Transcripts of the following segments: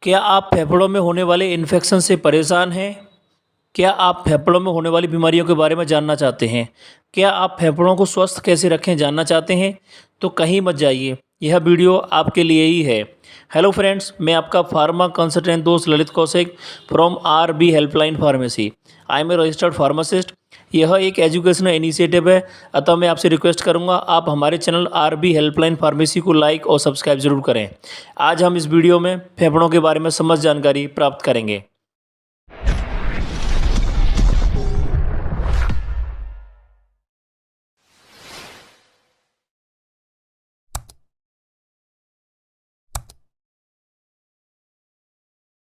क्या आप फेफड़ों में होने वाले इन्फेक्शन से परेशान हैं? क्या आप फेफड़ों में होने वाली बीमारियों के बारे में जानना चाहते हैं? क्या आप फेफड़ों को स्वस्थ कैसे रखें जानना चाहते हैं? तो कहीं मत जाइए, यह वीडियो आपके लिए ही है। हेलो फ्रेंड्स, मैं आपका फार्मा कंसल्टेंट दोस्त Lalit Kaushik from RB helpline pharmacy. I am a registered pharmacist. यह एक एजुकेशनल इनिशिएटिव है, अतः मैं आपसे रिक्वेस्ट करूंगा आप हमारे चैनल आरबी हेल्पलाइन फार्मेसी को लाइक और सब्सक्राइब जरूर करें। आज हम इस वीडियो में फेफड़ों के बारे में समस्त जानकारी प्राप्त करेंगे।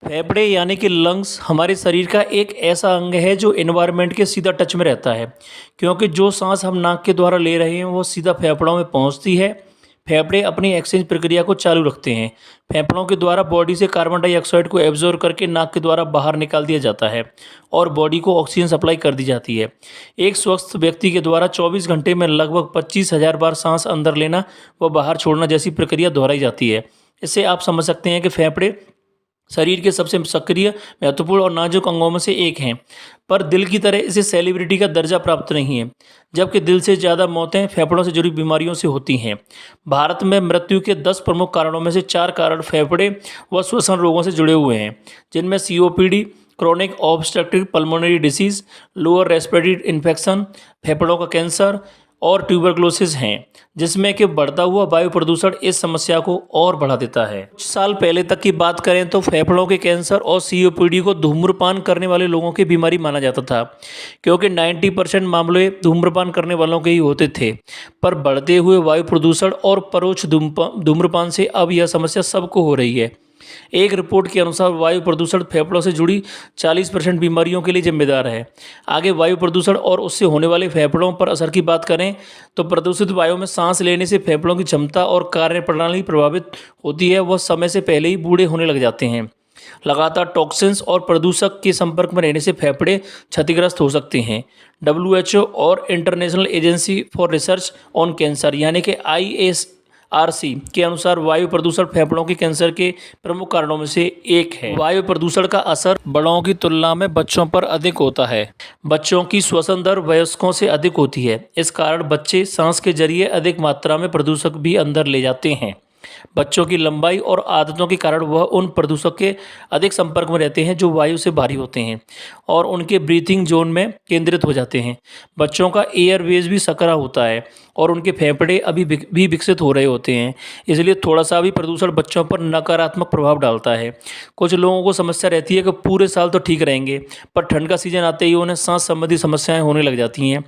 फेफड़े यानी कि लंग्स हमारे शरीर का एक ऐसा अंग है जो एनवायरनमेंट के सीधा टच में रहता है, क्योंकि जो सांस हम नाक के द्वारा ले रहे हैं वो सीधा फेफड़ों में पहुंचती है। फेफड़े अपनी एक्सचेंज प्रक्रिया को चालू रखते हैं। फेफड़ों के द्वारा बॉडी से कार्बन डाइऑक्साइड को एब्जॉर्ब करके नाक के द्वारा बाहर निकाल दिया जाता है और बॉडी को ऑक्सीजन सप्लाई कर दी जाती है। एक स्वस्थ व्यक्ति के द्वारा 24 घंटे में लगभग 25,000 बार सांस अंदर लेना व बाहर छोड़ना जैसी प्रक्रिया दोहराई जाती है। इससे आप समझ सकते हैं कि फेफड़े शरीर के सबसे सक्रिय, महत्वपूर्ण और नाजुक अंगों में से एक हैं, पर दिल की तरह इसे सेलिब्रिटी का दर्जा प्राप्त नहीं है, जबकि दिल से ज़्यादा मौतें फेफड़ों से जुड़ी बीमारियों से होती हैं। भारत में मृत्यु के 10 प्रमुख कारणों में से 4 कारण फेफड़े व श्वसन रोगों से जुड़े हुए हैं, जिनमें COPD, chronic obstructive pulmonary disease, lower respiratory infection, फेफड़ों का कैंसर और ट्यूबरक्लोसिस हैं, जिसमें कि बढ़ता हुआ वायु प्रदूषण इस समस्या को और बढ़ा देता है। कुछ साल पहले तक की बात करें तो फेफड़ों के कैंसर और सीओपीडी को धूम्रपान करने वाले लोगों की बीमारी माना जाता था, क्योंकि 90% मामले धूम्रपान करने वालों के ही होते थे। पर बढ़ते हुए वायु प्रदूषण और परोक्ष धूम्रपान से अब यह समस्या सबको हो रही है। एक रिपोर्ट के अनुसार वायु प्रदूषण फेफड़ों से जुड़ी 40% बीमारियों के लिए जिम्मेदार है। आगे वायु प्रदूषण और उससे होने वाले फेफड़ों पर असर की बात करें तो प्रदूषित वायु में सांस लेने से फेफड़ों की क्षमता और कार्यप्रणाली प्रभावित होती है। वह समय से पहले ही बूढ़े होने लग जाते हैं। लगातार टॉक्सिन्स और प्रदूषक के संपर्क में रहने से फेफड़े क्षतिग्रस्त हो सकते हैं। WHO और international agency for research on cancer यानी कि ISRC के अनुसार वायु प्रदूषण फेफड़ों के कैंसर के प्रमुख कारणों में से एक है। वायु प्रदूषण का असर बड़ों की तुलना में बच्चों पर अधिक होता है। बच्चों की श्वसन दर वयस्कों से अधिक होती है। इस कारण बच्चे सांस के जरिए अधिक मात्रा में प्रदूषक भी अंदर ले जाते हैं। बच्चों की लंबाई और आदतों के कारण वह उन प्रदूषक के अधिक संपर्क में रहते हैं जो वायु से भारी होते हैं और उनके ब्रीथिंग जोन में केंद्रित हो जाते हैं। बच्चों का एयरवेज भी सकरा होता है और उनके फेफड़े अभी भी विकसित हो रहे होते हैं, इसलिए थोड़ा सा भी प्रदूषण बच्चों पर नकारात्मक प्रभाव डालता है। कुछ लोगों को समस्या रहती है कि पूरे साल तो ठीक रहेंगे, पर ठंड का सीजन आते ही उन्हें सांस संबंधी समस्याएं होने लग जाती हैं,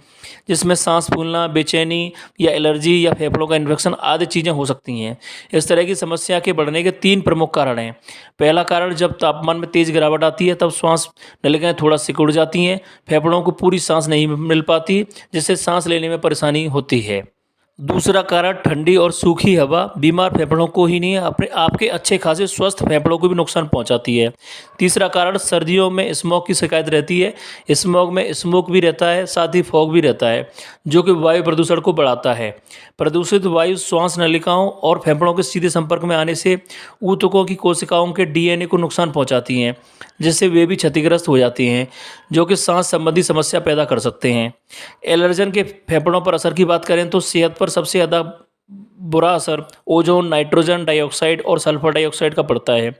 जिसमें सांस फूलना, बेचैनी या एलर्जी या फेफड़ों का इन्फेक्शन आदि चीज़ें हो सकती हैं। इस तरह की समस्या के बढ़ने के 3 प्रमुख कारण हैं। पहला कारण, जब तापमान में तेज़ गिरावट आती है तब श्वास नलिकाएं थोड़ा सिकुड़ जाती हैं, फेफड़ों को पूरी सांस नहीं मिल पाती, जिससे सांस लेने में परेशानी होती है। दूसरा कारण, ठंडी और सूखी हवा बीमार फेफड़ों को ही नहीं अपने आपके अच्छे खासे स्वस्थ फेफड़ों को भी नुकसान पहुंचाती है। तीसरा कारण, सर्दियों में स्मोक की शिकायत रहती है। स्मोक में स्मोक भी रहता है, साथ ही फॉग भी रहता है, जो कि वायु प्रदूषण को बढ़ाता है। प्रदूषित वायु श्वास नलिकाओं और फेफड़ों के सीधे संपर्क में आने से ऊतकों की कोशिकाओं के DNA को नुकसान पहुंचाती हैं, जिससे वे भी क्षतिग्रस्त हो जाती हैं, जो कि सांस संबंधी समस्या पैदा कर सकते हैं। एलर्जन के फेफड़ों पर असर की बात करें तो सेहत पर सबसे ज़्यादा बुरा असर ओजोन, नाइट्रोजन डाइऑक्साइड और सल्फर डाइऑक्साइड का पड़ता है।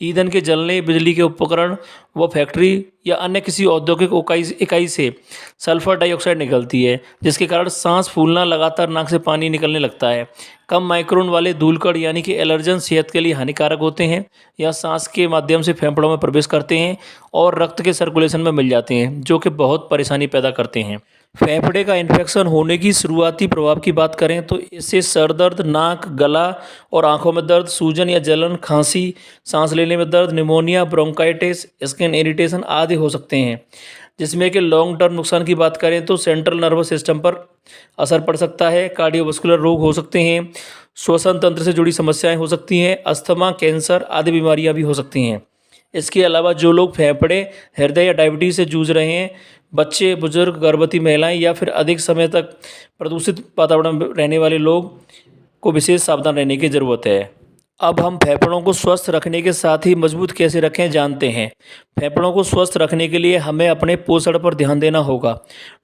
ईंधन के जलने, बिजली के उपकरण व फैक्ट्री या अन्य किसी औद्योगिक इकाई से सल्फर डाइऑक्साइड निकलती है, जिसके कारण सांस फूलना, लगातार नाक से पानी निकलने लगता है। कम माइक्रोन वाले धूलकण यानी कि एलर्जन सेहत के लिए हानिकारक होते हैं या सांस के माध्यम से फेफड़ों में प्रवेश करते हैं और रक्त के सर्कुलेशन में मिल जाते हैं, जो कि बहुत परेशानी पैदा करते हैं। फेफड़े का इन्फेक्शन होने की शुरुआती प्रभाव की बात करें तो इससे सर दर्द, नाक, गला और आंखों में दर्द, सूजन या जलन, खांसी, सांस लेने में दर्द, निमोनिया, ब्रोंकाइटिस, स्किन इरिटेशन आदि हो सकते हैं। जिसमें कि लॉन्ग टर्म नुकसान की बात करें तो सेंट्रल नर्वस सिस्टम पर असर पड़ सकता है, कार्डियोवास्कुलर रोग हो सकते हैं, श्वसन तंत्र से जुड़ी समस्याएं हो सकती हैं, अस्थमा, कैंसर आदि बीमारियां भी हो सकती हैं। इसके अलावा जो लोग फेफड़े, हृदय या डायबिटीज़ से जूझ रहे हैं, बच्चे, बुजुर्ग, गर्भवती महिलाएं या फिर अधिक समय तक प्रदूषित वातावरण में रहने वाले लोग को विशेष सावधान रहने की ज़रूरत है। अब हम फेफड़ों को स्वस्थ रखने के साथ ही मजबूत कैसे रखें जानते हैं। फेफड़ों को स्वस्थ रखने के लिए हमें अपने पोषण पर ध्यान देना होगा।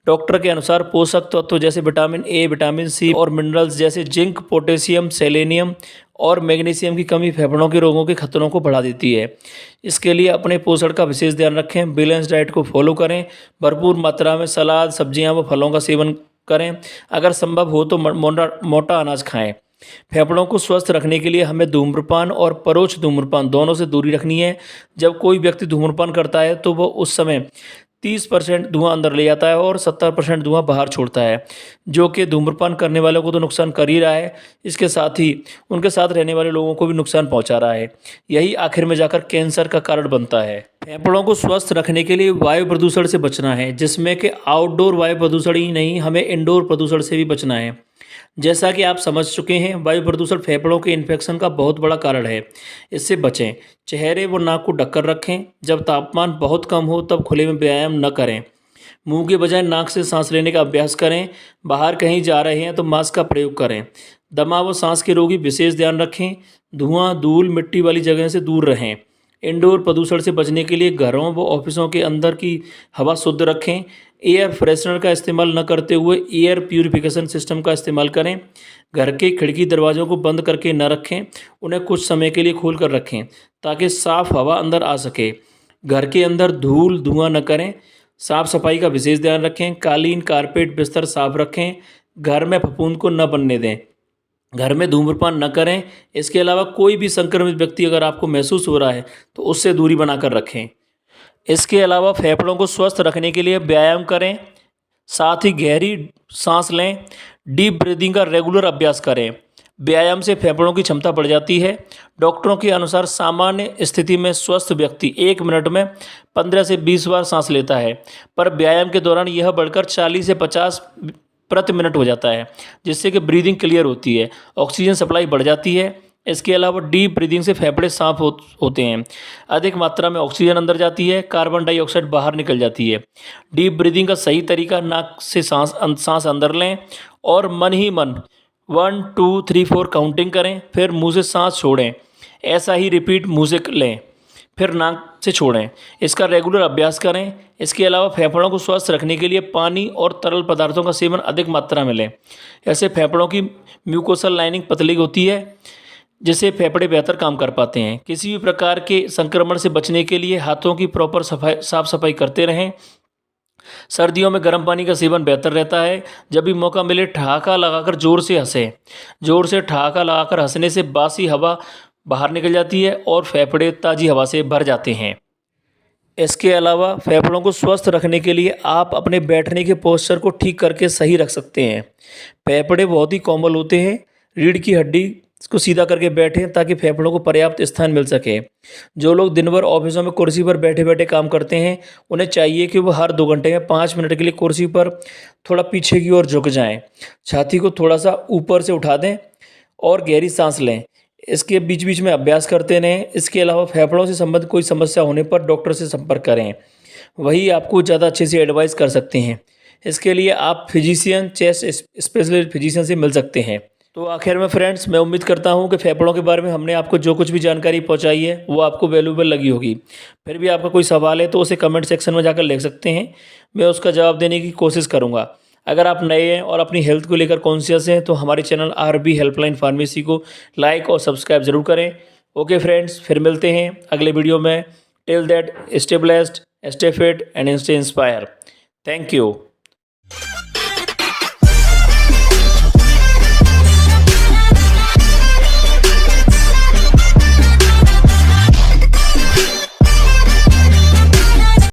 डॉक्टर के अनुसार पोषक तत्व जैसे विटामिन ए, विटामिन सी और मिनरल्स जैसे जिंक, पोटेशियम, सेलेनियम और मैग्नीशियम की कमी फेफड़ों के रोगों के खतरों को बढ़ा देती है। इसके लिए अपने पोषण का विशेष ध्यान रखें। बैलेंस डाइट को फॉलो करें। भरपूर मात्रा में सलाद, सब्जियां व फलों का सेवन करें। अगर संभव हो तो मोटा अनाज खाएं। फेफड़ों को स्वस्थ रखने के लिए हमें धूम्रपान और परोक्ष धूम्रपान दोनों से दूरी रखनी है। जब कोई व्यक्ति धूम्रपान करता है तो वो उस समय 30% धुआं अंदर ले जाता है और 70% धुआं बाहर छोड़ता है, जो कि धूम्रपान करने वालों को तो नुकसान कर ही रहा है, इसके साथ ही उनके साथ रहने वाले लोगों को भी नुकसान पहुंचा रहा है। यही आखिर में जाकर कैंसर का कारण बनता है। फेफड़ों को स्वस्थ रखने के लिए वायु प्रदूषण से बचना है, जिसमें कि आउटडोर वायु प्रदूषण ही नहीं, हमें इंडोर प्रदूषण से भी बचना है। जैसा कि आप समझ चुके हैं, वायु प्रदूषण फेफड़ों के इन्फेक्शन का बहुत बड़ा कारण है। इससे बचें। चेहरे व नाक को ढककर रखें। जब तापमान बहुत कम हो तब खुले में व्यायाम न करें। मुंह के बजाय नाक से सांस लेने का अभ्यास करें। बाहर कहीं जा रहे हैं तो मास्क का प्रयोग करें। दमा व सांस के रोगी विशेष ध्यान रखें। धुआं, धूल, मिट्टी वाली जगह से दूर रहें। इंडोर प्रदूषण से बचने के लिए घरों व ऑफिसों के अंदर की हवा शुद्ध रखें। एयर फ्रेशनर का इस्तेमाल न करते हुए एयर प्यूरिफिकेशन सिस्टम का इस्तेमाल करें। घर के खिड़की दरवाज़ों को बंद करके न रखें, उन्हें कुछ समय के लिए खोल कर रखें ताकि साफ़ हवा अंदर आ सके। घर के अंदर धूल धुआं न करें। साफ़ सफाई का विशेष ध्यान रखें। कालीन, कारपेट, बिस्तर साफ रखें। घर में फफूंद को न बनने दें। घर में धूम्रपान न करें। इसके अलावा कोई भी संक्रमित व्यक्ति अगर आपको महसूस हो रहा है तो उससे दूरी बनाकर रखें। इसके अलावा फेफड़ों को स्वस्थ रखने के लिए व्यायाम करें, साथ ही गहरी सांस लें। डीप ब्रीदिंग का रेगुलर अभ्यास करें। व्यायाम से फेफड़ों की क्षमता बढ़ जाती है। डॉक्टरों के अनुसार सामान्य स्थिति में स्वस्थ व्यक्ति 1 मिनट में 15 से 20 बार सांस लेता है, पर व्यायाम के दौरान यह बढ़कर 40 से 50 प्रति मिनट हो जाता है, जिससे कि ब्रीदिंग क्लियर होती है, ऑक्सीजन सप्लाई बढ़ जाती है। इसके अलावा डीप ब्रीदिंग से फेफड़े साफ होते हैं। अधिक मात्रा में ऑक्सीजन अंदर जाती है, कार्बन डाइऑक्साइड बाहर निकल जाती है। डीप ब्रीदिंग का सही तरीका, नाक से सांस अंदर लें और मन ही मन 1 2 3 4 काउंटिंग करें, फिर मुंह से सांस छोड़ें। ऐसा ही रिपीट मुंह से लें, फिर नाक से छोड़ें। इसका रेगुलर अभ्यास करें। इसके अलावा फेफड़ों को स्वस्थ रखने के लिए पानी और तरल पदार्थों का सेवन अधिक मात्रा में लें। ऐसे फेफड़ों की म्यूकोसल लाइनिंग पतली होती है, जिससे फेफड़े बेहतर काम कर पाते हैं। किसी भी प्रकार के संक्रमण से बचने के लिए हाथों की प्रॉपर साफ सफाई करते रहें। सर्दियों में गर्म पानी का सेवन बेहतर रहता है। जब भी मौका मिले ठहाका लगाकर ज़ोर से हंसें। ज़ोर से ठहाका लगाकर हंसने से बासी हवा बाहर निकल जाती है और फेफड़े ताज़ी हवा से भर जाते हैं। इसके अलावा फेफड़ों को स्वस्थ रखने के लिए आप अपने बैठने के पोस्चर को ठीक करके सही रख सकते हैं। फेफड़े बहुत ही कोमल होते हैं। रीढ़ की हड्डी को सीधा करके बैठें ताकि फेफड़ों को पर्याप्त स्थान मिल सके। जो लोग दिन भर ऑफिसों में कुर्सी पर बैठे बैठे काम करते हैं, उन्हें चाहिए कि वो हर 2 घंटे में 5 मिनट के लिए कुर्सी पर थोड़ा पीछे की ओर झुक जाएं। छाती को थोड़ा सा ऊपर से उठा दें और गहरी सांस लें। इसके बीच बीच में अभ्यास करते रहें। इसके अलावा फेफड़ों से संबंधित कोई समस्या होने पर डॉक्टर से संपर्क करें, वही आपको ज़्यादा अच्छे से एडवाइस कर सकते हैं। इसके लिए आप फिजिशियन, चेस्ट स्पेशलिस्ट फिजिशियन से मिल सकते हैं। तो आखिर में फ्रेंड्स, मैं उम्मीद करता हूं कि फेफड़ों के बारे में हमने आपको जो कुछ भी जानकारी पहुंचाई है वो आपको वैल्यूएबल लगी होगी। फिर भी आपका कोई सवाल है तो उसे कमेंट सेक्शन में जाकर लिख सकते हैं, मैं उसका जवाब देने की कोशिश करूंगा। अगर आप नए हैं और अपनी हेल्थ को लेकर कॉन्शियस हैं तो हमारे चैनल RB हेल्पलाइन फार्मेसी को लाइक और सब्सक्राइब ज़रूर करें। ओके फ्रेंड्स, फिर मिलते हैं अगले वीडियो में। Till that, stay blessed, stay fit and stay inspire. Thank you.